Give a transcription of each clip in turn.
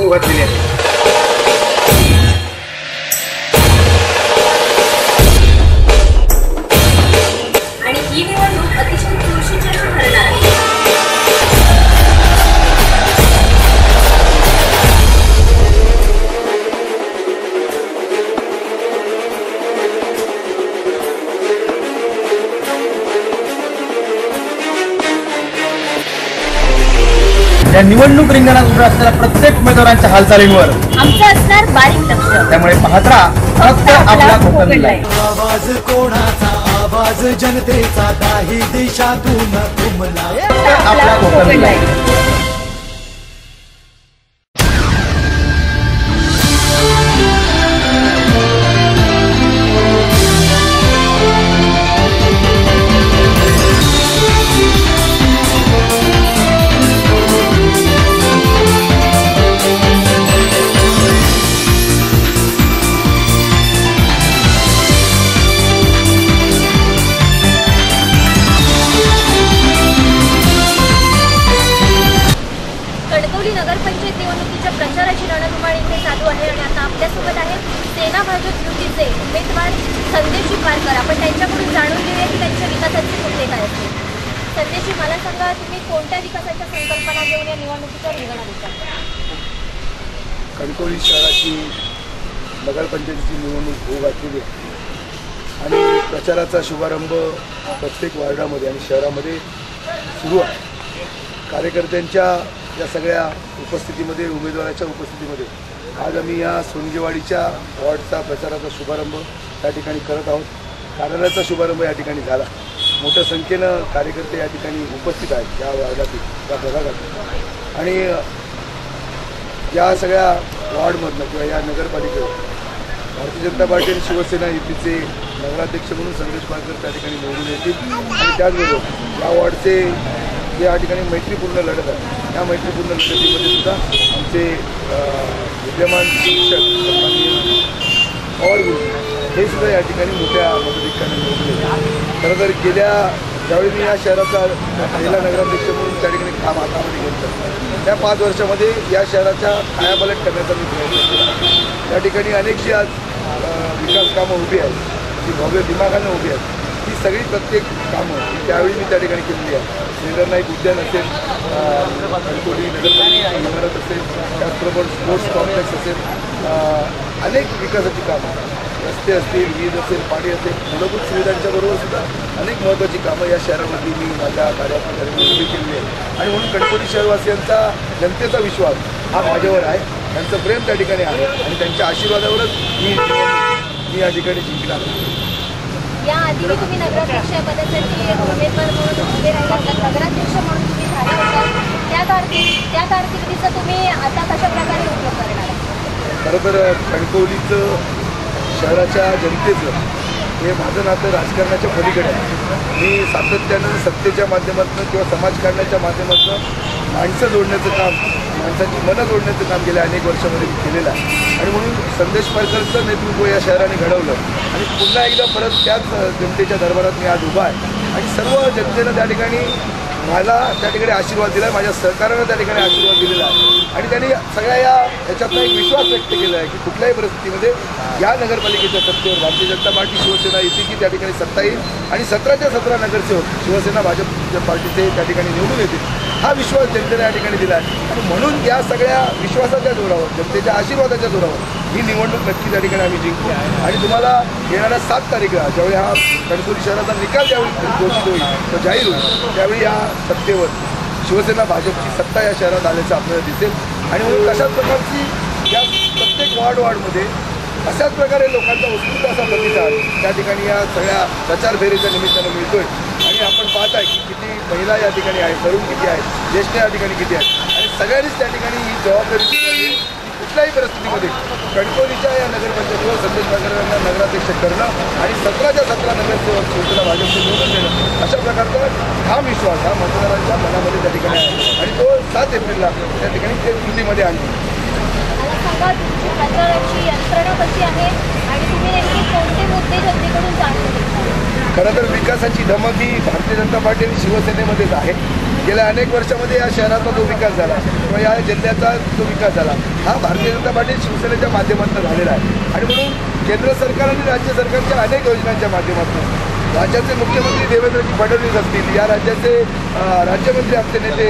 होऊ घातलेली आहे. आणि ही निवडणूक अतिशय चुरशीची ठरणार आहे. या निवडणूक रिंगणात उभ्या असलेल्या प्रत्येक उमेदवारांच्या हालचालींवर आमचं असणार बारीक लक्ष. त्यामुळे पाहत राहा फक्त आपला कोकण लाईव्ह. आवाज कोणाचा, आवाज जनतेचा, काही दिशातून तुमला आपला कोकण लाईव्ह. कणकवली नगरपंचायत निवडणुकीच्या प्रचाराची रणधुमाळी इथे चालू आहे आणि आता आपल्यासोबत आहेत सेना भाजप युतीचे उमेदवार संदेशजी पारकर. आपण त्यांच्याकडून जाणून घेऊया की त्यांच्या विकासाचे मुद्दे काय असतील. संदेशजी, मला सांगा, तुम्ही कोणत्या विकासाच्या संकल्पना घेऊन या निवडणुकीच्या रिंगणात उतरता? कणकवली शहराची नगरपंचायतीची निवडणूक होऊ घातलेली आहे आणि प्रचाराचा शुभारंभ प्रत्येक वार्डामध्ये आणि शहरामध्ये सुरू आहे. कार्यकर्त्यांच्या या सगळ्या उपस्थितीमध्ये, उमेदवाराच्या उपस्थितीमध्ये आज आम्ही या सोनगेवाडीच्या वॉर्डचा प्रचाराचा शुभारंभ या ठिकाणी करत आहोत. कार्यालयाचा शुभारंभ या ठिकाणी झाला. मोठ्या संख्येनं कार्यकर्ते या ठिकाणी उपस्थित आहेत या वार्डातील, या प्रभागात. आणि या सगळ्या वॉर्डमधनं किंवा या नगरपालिकेवर भारतीय जनता पार्टी आणि शिवसेना युतीचे नगराध्यक्ष म्हणून संदेश पारकर त्या ठिकाणी निवडून येतील. आणि त्याचबरोबर या वॉर्डचे जे या ठिकाणी मैत्रीपूर्ण लढत आहे, या मैत्रीपूर्ण लढतीमध्ये सुद्धा आमचे विद्यमान शिक्षक पवार गुरु हे सुद्धा या ठिकाणी मोठ्या मताधिक्याने निवडून येतात. खरं तर गेल्या ज्यावेळी मी या शहराचा पहिला नगराध्यक्ष म्हणून त्या ठिकाणी काम हातामध्ये घेतलं, त्या 5 वर्षामध्ये या शहराच्या कायापालट करण्याचा मी प्रयत्न केला. या ठिकाणी अनेकशी आज विकास कामं उभी आहेत, जी भव्य दिमागानं उभी आहेत. ही सगळी प्रत्येक कामं त्यावेळी मी त्या ठिकाणी केलेली आहे. श्रीधर नाईक उद्यान असेल, कणकवली नगरपालिका इमारत असेल, त्याचबरोबर स्पोर्ट्स कॉम्प्लेक्स असेल, अनेक विकासाची कामं, रस्ते असतील, वीज असेल, पाणी असेल, मूलभूत सुविधांच्या बरोबर सुद्धा अनेक महत्त्वाची कामं या शहरामध्ये मी माझ्या कार्याप्रकारे उभी केलेली आहे. आणि म्हणून कणकवली शहरवासियांचा, जनतेचा विश्वास हा माझ्यावर आहे. त्यांचं प्रेम त्या ठिकाणी आहे आणि त्यांच्या आशीर्वादावरच मी या ठिकाणी जिंकणार. याआधी तुम्ही नगराध्यक्ष पदासाठी उमेदवार म्हणून उभे राहिला, नगराध्यक्ष म्हणून तुम्ही झाला होता. त्या कारकिर्दीचा तुम्ही आता कशा प्रकारे उपयोग करणार? खरं तर कणकवलीचं, शहराच्या जनतेचं हे माझं नातं राजकारणाच्या पलीकडे आहे. मी सातत्यानं सत्तेच्या माध्यमातून किंवा समाजकारणाच्या माध्यमातून माणसं जोडण्याचं काम, माणसाची मनं जोडण्याचं काम गेल्या अनेक वर्षामध्ये केलेलं आहे. आणि म्हणून संदेश पारकरचं नेतृत्व या शहराने घडवलं आणि पुन्हा एकदा परत त्याच जनतेच्या दरबारात मी आज उभा आहे. आणि सर्व जनतेनं त्या ठिकाणी मला त्या ठिकाणी आशीर्वाद दिला आहे, माझ्या सहकार्यानं त्या ठिकाणी आशीर्वाद दिलेला आहे. आणि त्यांनी सगळ्या याच्यातनं एक विश्वास व्यक्त केला आहे की कुठल्याही परिस्थितीमध्ये या नगरपालिकेच्या सत्तेवर भारतीय जनता पार्टी, शिवसेना युती की त्या ठिकाणी सत्ता येईल आणि 17च्या 17 नगरसेवक शिवसेना भाजप पार्टीचे त्या ठिकाणी निवडून येतील. हा विश्वास जनतेने या ठिकाणी दिला आहे. आणि म्हणून या सगळ्या विश्वासाच्या जोरावर, जनतेच्या आशीर्वादाच्या जोरावर ही निवडणूक नक्की त्या ठिकाणी आम्ही जिंकू. आणि तुम्हाला येणाऱ्या 7 तारखेला ज्यावेळी हा कणकवली शहराचा निकाल ज्यावेळी घोषित होईल, तो जाहीर होईल, त्यावेळी या सत्तेवर शिवसेना भाजपची सत्ता या शहरात आल्याचं आपल्याला दिसेल. आणि म्हणून तशाच प्रकारची या प्रत्येक वॉर्डमध्ये अशाच प्रकारे लोकांचा उत्स्फूर्त असा प्रतिसाद त्या ठिकाणी या सगळ्या प्रचार फेरीच्या निमित्तानं मिळतोय. आणि आपण पाहताय की किती महिला या ठिकाणी आहेत, तरुण किती आहेत, ज्येष्ठ या ठिकाणी किती आहेत. आणि सगळ्यांनीच त्या ठिकाणी ही जबाबदारी कुठल्याही परिस्थितीमध्ये कणकवलीच्या या नगरपंचायतीवर संदेश पारकरांना नगराध्यक्ष करणं आणि 17च्या 17 नगरसेवक शिवसेना भाजपचे निवडून देणं, अशा प्रकारचा ठाम विश्वास हा मतदारांच्या मनामध्ये त्या ठिकाणी आहे. आणि तो 7 एप्रिलला त्या ठिकाणी ते कृतीमध्ये आणली. तुमची प्रचाराची यंत्रणा कशी आहे आणि तुम्ही नेमके कोणते मुद्दे जनतेकडून जाणून घेता? खरं तर विकासाची धमक ही भारतीय जनता पार्टी आणि शिवसेनेमध्येच आहे. गेल्या अनेक वर्षामध्ये या शहराचा जो विकास झाला किंवा या जिल्ह्याचा जो विकास झाला हा भारतीय जनता पार्टी शिवसेनेच्या माध्यमातून झालेला आहे. आणि म्हणून केंद्र सरकार आणि राज्य सरकारच्या अनेक योजनांच्या माध्यमातून राज्याचे मुख्यमंत्री देवेंद्रजी फडणवीस असतील, या राज्याचे राज्यमंत्री आमचे नेते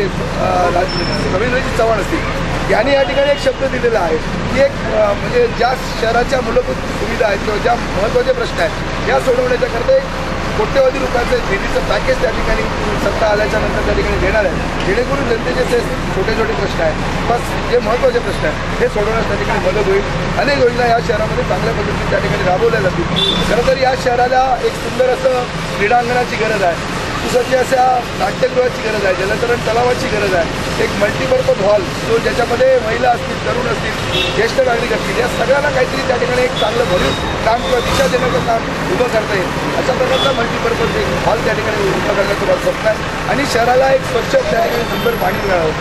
रवींद्रजी चव्हाण असतील, यांनी या ठिकाणी एक शब्द दिलेला आहे की एक म्हणजे ज्या शहराच्या मूलभूत सुविधा आहेत किंवा ज्या महत्त्वाचे प्रश्न आहेत या सोडवण्याच्याकरता एक कोट्यवधी रुपयाचं निधीचं पॅकेज त्या ठिकाणी सत्ता आल्याच्या नंतर त्या ठिकाणी देणार आहे, जेणेकरून जनतेचे जे छोटे छोटे प्रश्न आहेत बस जे महत्त्वाचे प्रश्न आहेत हे सोडवण्यास त्या ठिकाणी मदत होईल. अनेक योजना या शहरामध्ये चांगल्या पद्धतीने त्या ठिकाणी राबवल्या जातील. खरं तर या शहराला एक सुंदर असं क्रीडांगणाची गरज आहे, सुसज्ज अशा नाट्यगृहाची गरज आहे, जलतरण तलावाची गरज आहे, एक मल्टीपर्पज हॉल जो ज्याच्यामध्ये महिला असतील, तरुण असतील, ज्येष्ठ नागरिक असतील, या सगळ्यांना काहीतरी त्या ठिकाणी एक चांगलं भरीव काम किंवा दिशा देण्याचं काम उभं करता येईल अशा प्रकारचा मल्टीपर्पज एक हॉल त्या ठिकाणी उभं करण्याचं मला स्वप्न आहे. आणि शहराला एक स्वच्छ त्या ठिकाणी सुंदर पाणी मिळावं,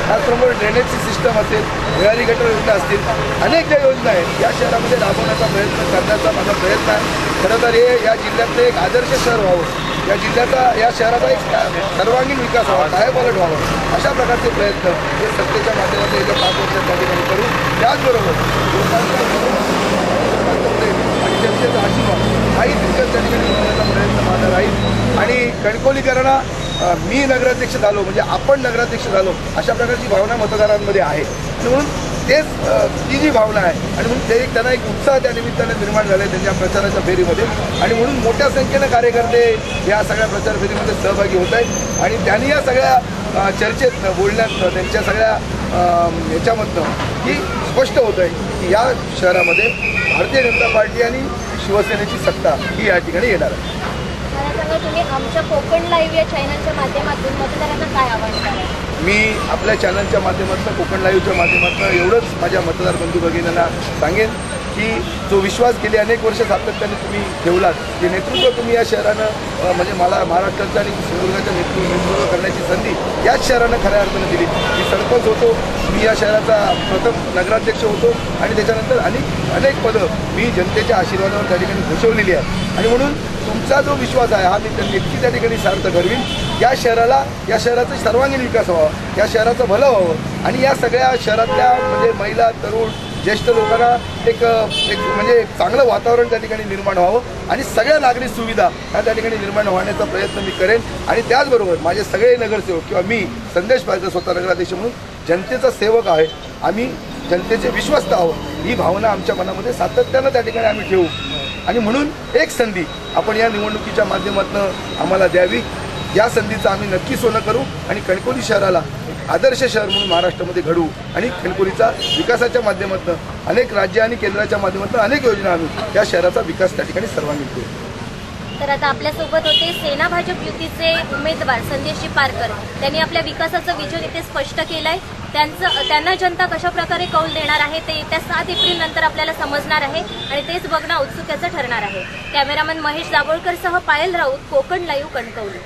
त्याचप्रमाणे ड्रेनेजची सिस्टम असेल, भुयारी गटर योजना असतील, अनेक ज्या योजना आहेत या शहरामध्ये राबवण्याचा प्रयत्न करण्याचा माझा प्रयत्न आहे. खरं तर हे या जिल्ह्यातलं एक आदर्श शहर व्हावं, या जिल्ह्याचा या शहराचा एक सर्वांगीण विकास व्हावा, कायापालट व्हावा अशा प्रकारचे प्रयत्न हे सत्तेच्या माध्यमातून येत्या 5 वर्षात त्या ठिकाणी करू. त्याचबरोबर आणि जनतेचा आशीर्वाद हाही तितकंच त्या ठिकाणी होण्याचा प्रयत्न माझा राहील. आणि कणकवलीकरांना मी नगराध्यक्ष झालो म्हणजे आपण नगराध्यक्ष झालो अशा प्रकारची भावना मतदारांमध्ये आहे. आणि म्हणून तेच ती जी भावना आहे आणि म्हणून ते त्यांना एक उत्साह त्या निमित्ताने निर्माण झाला आहे त्यांच्या प्रचाराच्या फेरीमध्ये. आणि म्हणून मोठ्या संख्येनं कार्यकर्ते या सगळ्या प्रचार फेरीमध्ये सहभागी होत आहेत. आणि त्यांनी या सगळ्या चर्चेत बोलण्यात त्यांच्या सगळ्या याच्यामधनं ही स्पष्ट होत आहे की या शहरामध्ये भारतीय जनता पार्टी आणि शिवसेनेची सत्ता ही या ठिकाणी येणार आहे. मला सांगा, तुम्ही आमच्या कोकण लाईव्ह या चॅनलच्या माध्यमातून मतदारांना काय आवाहन कराल? मी आपल्या चॅनलच्या माध्यमातून कोकण लाईव्हच्या माध्यमातून एवढंच माझ्या मतदार बंधू भगिनींना सांगेन की जो विश्वास गेली अनेक वर्ष सातत्याने तुम्ही ठेवलात, जे नेतृत्व तुम्ही या शहरानं म्हणजे मला महाराष्ट्राचं आणि सिंधुदुर्गाचं नेतृत्व करण्याची संधी याच शहरानं खऱ्या अर्थानं दिली. मी सरपंच होतो, मी या शहराचा प्रथम नगराध्यक्ष होतो आणि त्याच्यानंतर अनेक पदं मी जनतेच्या आशीर्वादावर त्या ठिकाणी घोषवलेली आहे. आणि म्हणून तुमचा जो विश्वास आहे हा मी नक्की त्या ठिकाणी सार्थ ठरवीन. या शहराचा सर्वांगीण विकास व्हावा, या शहराचं भलं व्हावं आणि या सगळ्या शहरातल्या म्हणजे महिला, तरुण, ज्येष्ठ लोकांना एक म्हणजे चांगलं वातावरण त्या ठिकाणी निर्माण व्हावं आणि सगळ्या नागरिक सुविधा ह्या त्या ठिकाणी निर्माण होण्याचा प्रयत्न मी करेन. आणि त्याचबरोबर माझे सगळे नगरसेवक किंवा मी संदेश पारकर स्वतः नगराध्यक्ष म्हणून जनतेचा सेवक आहे, आम्ही जनतेचे विश्वस्त आहोत ही भावना आमच्या मनामध्ये सातत्यानं त्या ठिकाणी आम्ही ठेवू. आणि म्हणून एक संधी आपण या निवडणुकीच्या माध्यमातून आम्हाला द्यावी, या संधीचं आम्ही नक्की सोनं करू आणि कणकवली शहराला एक आदर्श शहर म्हणून महाराष्ट्रामध्ये घडवू आणि कणकवलीचा विकासाच्या माध्यमातून अनेक राज्य आणि केंद्राच्या माध्यमातून अनेक योजना आणून या शहराचा विकास त्या ठिकाणी सर्वांगीण करू. तर आता आपल्यासोबत होते सेना भाजप युतीचे उमेदवार संदेशजी पारकर. त्यांनी आपल्या विकासाचं विजन इथे स्पष्ट केलं आहे. त्यांना जनता कशा प्रकारे कौल देणार आहे ते येत्या 7 एप्रिल नंतर आपल्याला समजणार आहे आणि तेच बघणं औत्सुक्याचं ठरणार आहे. कॅमेरामन महेश दाभोळकरसह पायल राऊत, कोकण लाईव्ह, कणकवली.